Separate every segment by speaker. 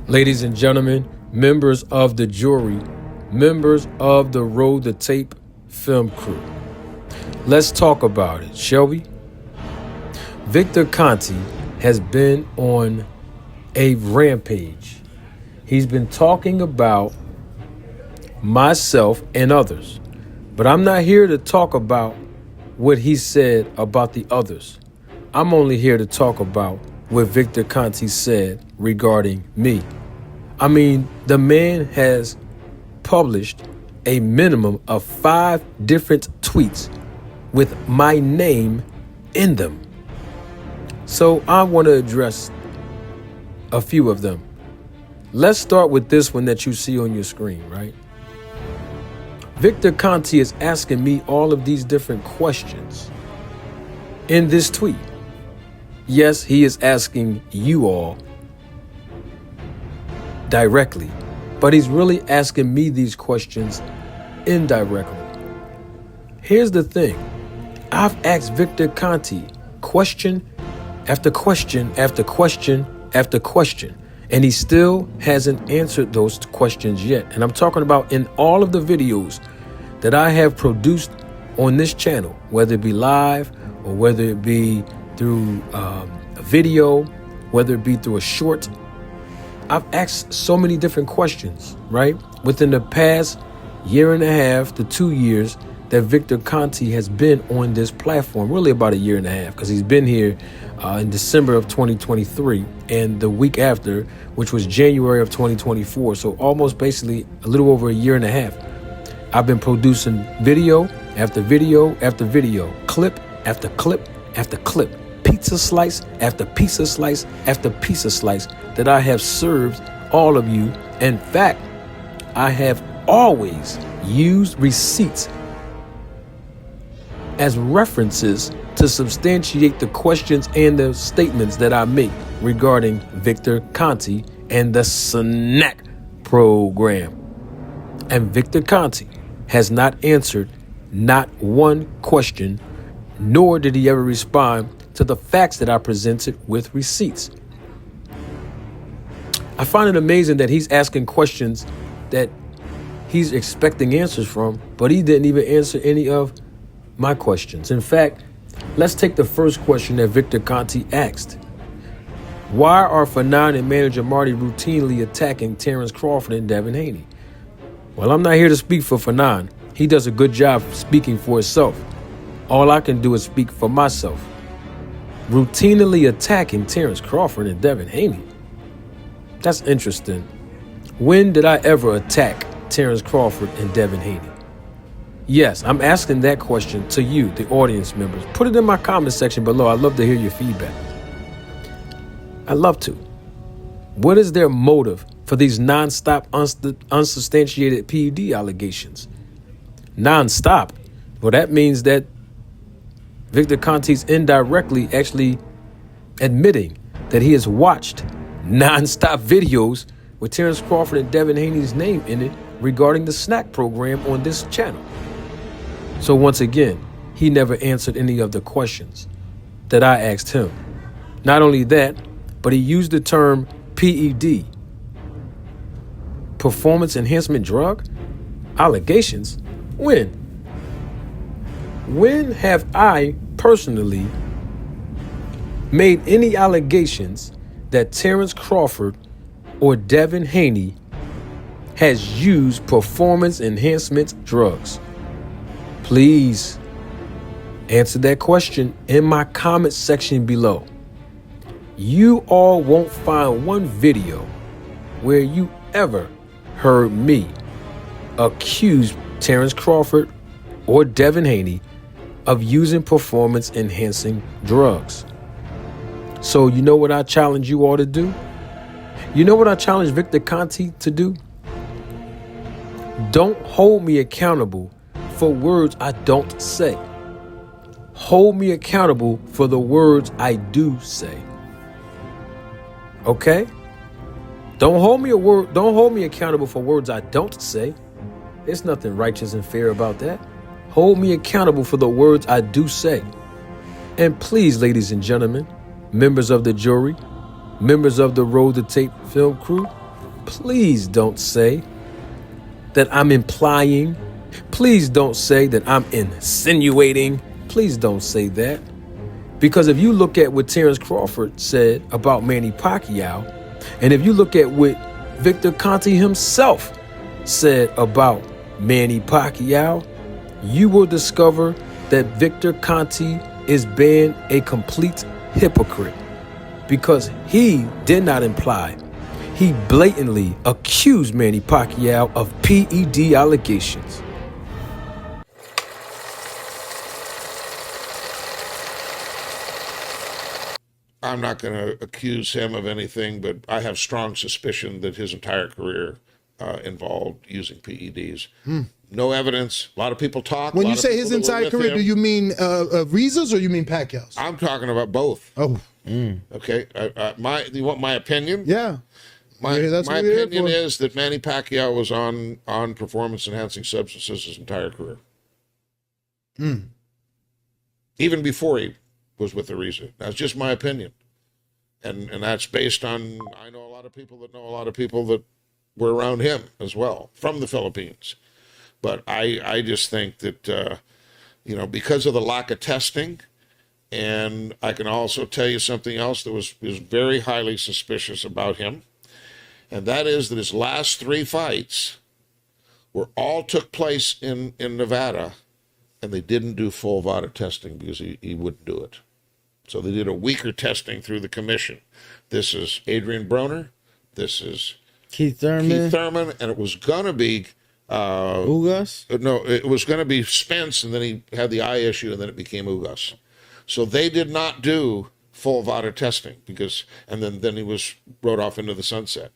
Speaker 1: Ladies and gentlemen, members of the jury, members of the Roll the Tape film crew, let's talk about it, shall we? Victor Conti has been on a rampage. He's been talking about myself and others, but I'm not here to talk about what he said about the others. I'm only here to talk about what Victor Conti said regarding me. I mean, the man has published a minimum of 5 different tweets with my name in them. So I want to address a few of them. Let's start with this one that you see on your screen, right? Victor Conti is asking me all of these different questions in this tweet. Yes, he is asking you all directly, but he's really asking me these questions indirectly. Here's the thing. I've asked Victor Conti question after question after question after question, and he still hasn't answered those questions yet. And I'm talking about in all of the videos that I have produced on this channel, whether it be live or whether it be through a video, whether it be through a short. I've asked so many different questions, right? Within the past year and a half to 2 years that Victor Conti has been on this platform, really about a year and a half, because he's been here in December of 2023 and the week after, which was January of 2024. So almost basically a little over a year and a half. I've been producing video after video after video, clip after clip after clip, pizza slice after pizza slice after pizza slice that I have served all of you. In fact, I have always used receipts as references to substantiate the questions and the statements that I make regarding Victor Conti and the snack program. And Victor Conti has not answered not one question, nor did he ever respond to the facts that I presented with receipts. I find it amazing that he's asking questions that he's expecting answers from, but he didn't even answer any of my questions. In fact, let's take the first question that Victor Conti asked. Why are Fanon and manager Marty routinely attacking Terrence Crawford and Devin Haney? Well, I'm not here to speak for Fanon. He does a good job speaking for himself. All I can do is speak for myself. Routinely attacking Terrence Crawford and Devin Haney? That's interesting. When did I ever attack Terrence Crawford and Devin Haney? Yes, I'm asking that question to you, the audience members. Put it in my comment section below. I'd love to hear your feedback. I'd love to. What is their motive for these nonstop, unsubstantiated PED allegations? Nonstop. Well, that means that Victor Conti's indirectly actually admitting that he has watched nonstop videos with Terrence Crawford and Devin Haney's name in it regarding the snack program on this channel. So once again, he never answered any of the questions that I asked him. Not only that, but he used the term PED, performance enhancement drug, allegations. When? When have I personally made any allegations that Terrence Crawford or Devin Haney has used performance enhancement drugs? Please answer that question in my comment section below. You all won't find one video where you ever heard me accuse Terrence Crawford or Devin Haney of using performance enhancing drugs. So you know what I challenge you all to do? You know what I challenge Victor Conti to do? Don't hold me accountable for words I don't say. Hold me accountable for the words I do say. Okay? Don't hold me accountable for words I don't say. There's nothing righteous and fair about that. Hold me accountable for the words I do say. And please, ladies and gentlemen, members of the jury, members of the Roll the Tape film crew, Please don't say that I'm implying. Please don't say that I'm insinuating. Please don't say that. Because if you look at what Terrence Crawford said about Manny Pacquiao, and if you look at what Victor Conte himself said about Manny Pacquiao, you will discover that Victor Conte is being a complete hypocrite, because he did not imply. He blatantly accused Manny Pacquiao of PED allegations.
Speaker 2: I'm not going to accuse him of anything, but I have strong suspicion that his entire career involved using PEDs. No evidence. A lot of people talk.
Speaker 3: When you say his entire career, do you mean Reza's or you mean Pacquiao's?
Speaker 2: I'm talking about both.
Speaker 3: Oh.
Speaker 2: Okay. You want my opinion?
Speaker 3: Yeah.
Speaker 2: My opinion is that Manny Pacquiao was on performance-enhancing substances his entire career. Even before he was with the Reza. That's just my opinion. And that's based on, I know a lot of people that know a lot of people that were around him as well, from the Philippines. But I just think that, because of the lack of testing, and I can also tell you something else that was very highly suspicious about him, and that is that his last 3 fights all took place in Nevada, and they didn't do full VADA testing because he wouldn't do it. So they did a weaker testing through the commission. This is Adrian Broner. This is
Speaker 4: Keith Thurman.
Speaker 2: And it was going to be
Speaker 4: Ugas?
Speaker 2: No, it was going to be Spence, and then he had the eye issue, and then it became Ugas. So they did not do full VADA testing and then he was rode off into the sunset.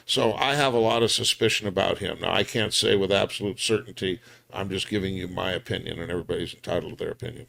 Speaker 2: So I have a lot of suspicion about him. Now, I can't say with absolute certainty. I'm just giving you my opinion, and everybody's entitled to their opinion.